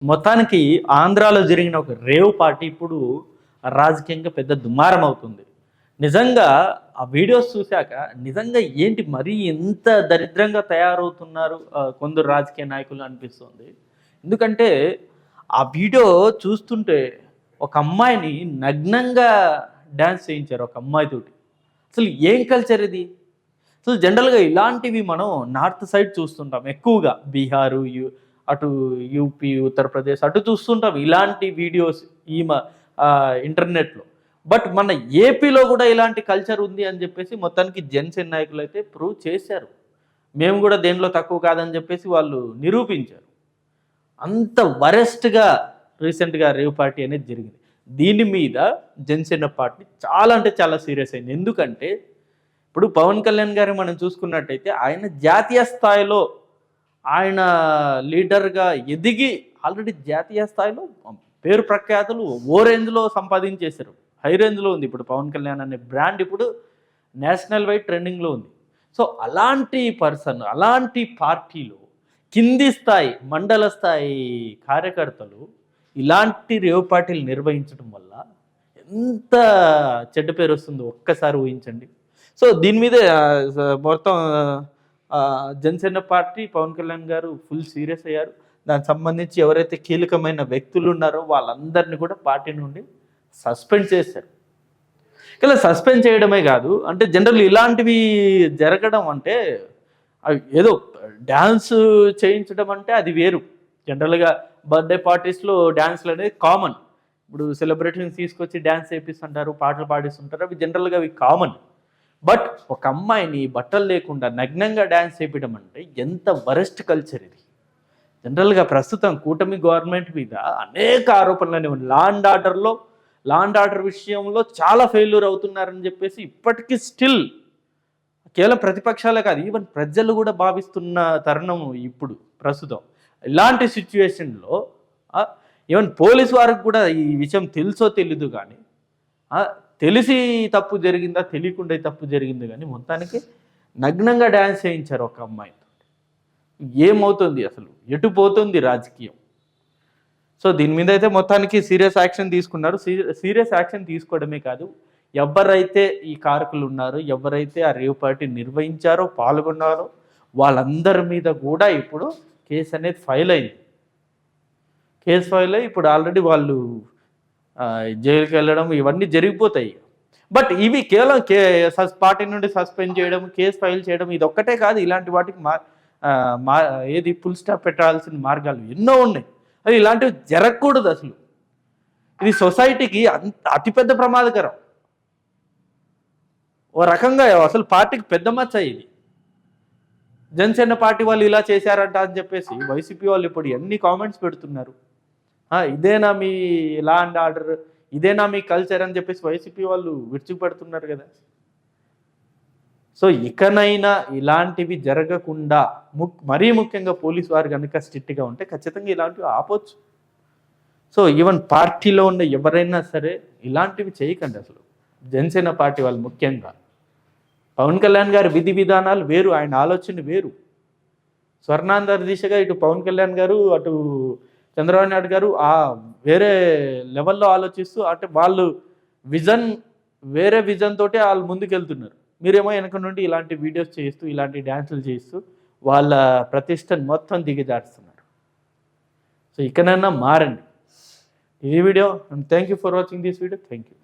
మొత్తానికి ఆంధ్రాలో జరిగిన ఒక రేవ్ పార్టీ ఇప్పుడు రాజకీయంగా పెద్ద దుమారం అవుతుంది. నిజంగా ఆ వీడియోస్ చూశాక నిజంగా ఏంటి మరీ ఎంత దరిద్రంగా తయారవుతున్నారు కొందరు రాజకీయ నాయకులు అనిపిస్తుంది. ఎందుకంటే ఆ వీడియో చూస్తుంటే ఒక అమ్మాయిని నగ్నంగా డాన్స్ చేయించారు ఒక అమ్మాయితోటి. అసలు ఏం కల్చర్ ఇది? అసలు జనరల్‌గా ఇలాంటివి మనం నార్త్ సైడ్ చూస్తుంటాం ఎక్కువగా. బీహారు, అటు యూపీ, ఉత్తరప్రదేశ్ అటు చూస్తుంటాం ఇలాంటి వీడియోస్ ఇంటర్నెట్‌లో. బట్ మన ఏపీలో గూడా ఇలాంటి కల్చర్ ఉంది అని జెప్పేసి మొత్తానికి జనసేన నాయకులైతే ప్రూవ్ చేశారు. మేము గూడా దేనిలో తక్కువ కాదని జెప్పేసి వాళ్ళు నిరూపించారు. అంత వరెస్ట్‌గా రీసెంట్‌గా రేవ్ పార్టీ అనేది జరిగింది. దీని మీద జనసేన పార్టీ చాలా అంటే చాలా సీరియస్ అయింది. ఎందుకంటే ఇప్పుడు పవన్ కళ్యాణ్ గారిని మనం చూసుకున్నట్టయితే ఆయన జాతీయ స్థాయిలో ఆయన లీడర్‌గా ఎదిగి ఆల్రెడీ జాతీయ స్థాయిలో పేరు ప్రఖ్యాతులు ఓ రేంజ్‌లో సంపాదించేశారు. హై రేంజ్‌లో ఉంది ఇప్పుడు పవన్ కళ్యాణ్ అనే బ్రాండ్ ఇప్పుడు నేషనల్ వైడ్ ట్రెండింగ్‌లో ఉంది. సో అలాంటి పర్సన్, అలాంటి పార్టీలో కింది స్థాయి, మండల స్థాయి కార్యకర్తలు ఇలాంటి రేవ్ పార్టీలు నిర్వహించడం వల్ల ఎంత చెడ్డ పేరొస్తుందో ఒక్కసారి ఊహించండి. సో దీని మీదే మొత్తం జనసేన పార్టీ పవన్ కళ్యాణ్ గారు ఫుల్ సీరియస్ అయ్యారు. దానికి సంబంధించి ఎవరైతే కీలకమైన వ్యక్తులు ఉన్నారో వాళ్ళందరినీ కూడా పార్టీ నుండి సస్పెండ్ చేశారు. ఇలా సస్పెండ్ చేయడమే కాదు, అంటే జనరల్ ఇలాంటివి జరగడం అంటే ఏదో డ్యాన్స్ చేయించడం అంటే అది వేరు. జనరల్‌గా బర్త్‌డే పార్టీస్‌లో డ్యాన్స్‌లు అనేది కామన్. ఇప్పుడు సెలబ్రిటీని తీసుకొచ్చి డ్యాన్స్ చేపిస్తుంటారు, పాటలు పాడిస్తుంటారు. అవి జనరల్‌గా అవి కామన్. బట్ ఒక అమ్మాయిని బట్టలు లేకుండా నగ్నంగా డ్యాన్స్ చేపించడం అంటే ఎంత వరెస్ట్ కల్చర్ ఇది. జనరల్‌గా ప్రస్తుతం కూటమి గవర్నమెంట్ మీద అనేక ఆరోపణలు లా అండ్ ఆర్డర్ విషయంలో చాలా ఫెయిల్యూర్ అవుతున్నారని చెప్పేసి ఇప్పటికీ స్టిల్ కేవలం ప్రతిపక్షాలే కాదు, ఈవెన్ ప్రజలు కూడా భావిస్తున్న తరుణం ఇప్పుడు ప్రస్తుతం. ఇలాంటి సిచ్యువేషన్‌లో ఈవెన్ పోలీసు వారికి కూడా ఈ విషయం తెలుసో తెలీదు కానీ తెలిసి తప్పు జరిగిందా, తెలియకుండా తప్పు జరిగింది కానీ మొత్తానికి నగ్నంగా డ్యాన్స్ చేయించారు ఒక అమ్మాయితో. ఏమవుతుంది అసలు? ఎటు పోతుంది రాజకీయం? సో దీని మీద అయితే మొత్తానికి సీరియస్ యాక్షన్ తీసుకున్నారు. సీరియస్ యాక్షన్ తీసుకోవడమే కాదు, ఎవరైతే ఈ కారకులు ఉన్నారో, ఎవరైతే ఆ రేవ్ పార్టీ నిర్వహించారో, పాల్గొన్నారో వాళ్ళందరి మీద కూడా ఇప్పుడు కేసు అనేది ఫైల్ అయింది. కేసు ఫైల్ అయ్యి ఇప్పుడు ఆల్రెడీ వాళ్ళు జైలుకి వెళ్ళడం ఇవన్నీ జరిగిపోతాయి. బట్ ఇవి కేవలం పార్టీ నుండి సస్పెండ్ చేయడం, కేసు ఫైల్ చేయడం ఇది ఒక్కటే కాదు. ఇలాంటి వాటికి ఏది ఫుల్ స్టాప్ పెట్టాల్సిన మార్గాలు ఎన్నో ఉన్నాయి. అది ఇలాంటివి జరగకూడదు అసలు. ఇది సొసైటీకి అతిపెద్ద ప్రమాదకరం. ఓ రకంగా అసలు పార్టీకి పెద్ద మచ్చ ఇది. జనసేన పార్టీ వాళ్ళు ఇలా చేశారంట అని చెప్పేసి వైసీపీ వాళ్ళు ఇప్పుడు ఎన్ని కామెంట్స్ పెడుతున్నారు. ఇదేనా మీ లా అండ్ ఆర్డర్, ఇదేనా మీ కల్చర్ అని చెప్పేసి వైసీపీ వాళ్ళు విరుచుకుపడుతున్నారు కదా. సో ఇకనైనా ఇలాంటివి జరగకుండా మరీ ముఖ్యంగా పోలీసు వారు కనుక స్ట్రిక్ట్గా ఉంటే ఖచ్చితంగా ఇలాంటివి ఆపొచ్చు. సో ఈవెన్ పార్టీలో ఉన్న ఎవరైనా సరే ఇలాంటివి చేయకండి అసలు. జనసేన పార్టీ వాళ్ళు ముఖ్యంగా పవన్ కళ్యాణ్ గారి విధి విధానాలు వేరు, ఆయన ఆలోచన వేరు. స్వర్ణాంధ్ర దిశగా ఇటు పవన్ కళ్యాణ్ గారు, అటు చంద్రబాబు నాయుడు గారు వేరే లెవెల్లో ఆలోచిస్తూ, అంటే వాళ్ళు వేరే విజన్ తోటే వాళ్ళు ముందుకెళ్తున్నారు. మీరేమో వెనక నుండి ఇలాంటి వీడియోస్ చేస్తూ, ఇలాంటి డ్యాన్సులు చేస్తూ వాళ్ళ ప్రతిష్టను మొత్తం దిగజారుస్తున్నారు. సో ఇకనైనా మారండి. ఈ video, and thank you for watching this video. Thank you.